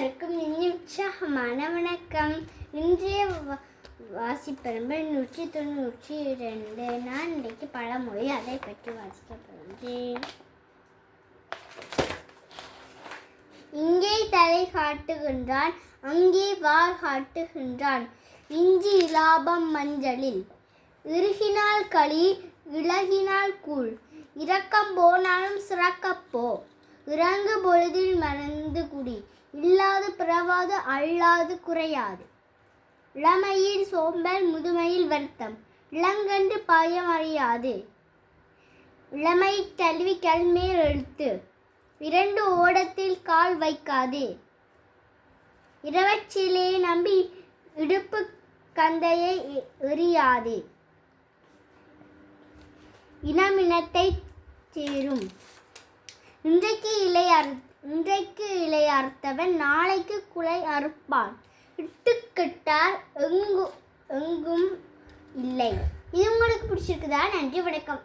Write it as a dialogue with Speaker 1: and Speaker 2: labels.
Speaker 1: அனைவருக்கும் இனி உற்சாகமான வணக்கம். இன்றைய வாசிப்பெரும்பு 192. நான் இன்றைக்கு பழமொழி அதை பற்றி வாசிக்க போகிறேன். இங்கே தலை காட்டுகின்றான், அங்கே வார் காட்டுகின்றான். இஞ்சி இலாபம் மஞ்சளில், இறுகினால் களி இளகினால் கூழ். இரக்கம் போனாலும் சிறக்கப்போ, இறங்கு பொழுதில் மறந்து குடி. இல்லாது பிறவாது அல்லாது குறையாது. இளமையில் சோம்பல் முதுமையில் வருத்தம், இளங்கன்று பாயம் அறியாது. இளமை கல்வி கல்மேல் எழுத்து, இரண்டு ஓடத்தில் கால் வைக்காது. இரவச்சிலே நம்பி இடுப்பு கந்தையை எறியாது. இனமினத்தை சேரும். இன்றைக்கு இலை அறுத்தவன் நாளைக்கு குலை அறுப்பான். இட்டுக்கிட்டால் எங்கும் இல்லை. இது உங்களுக்கு பிடிச்சிருக்குதா? நன்றி, வணக்கம்.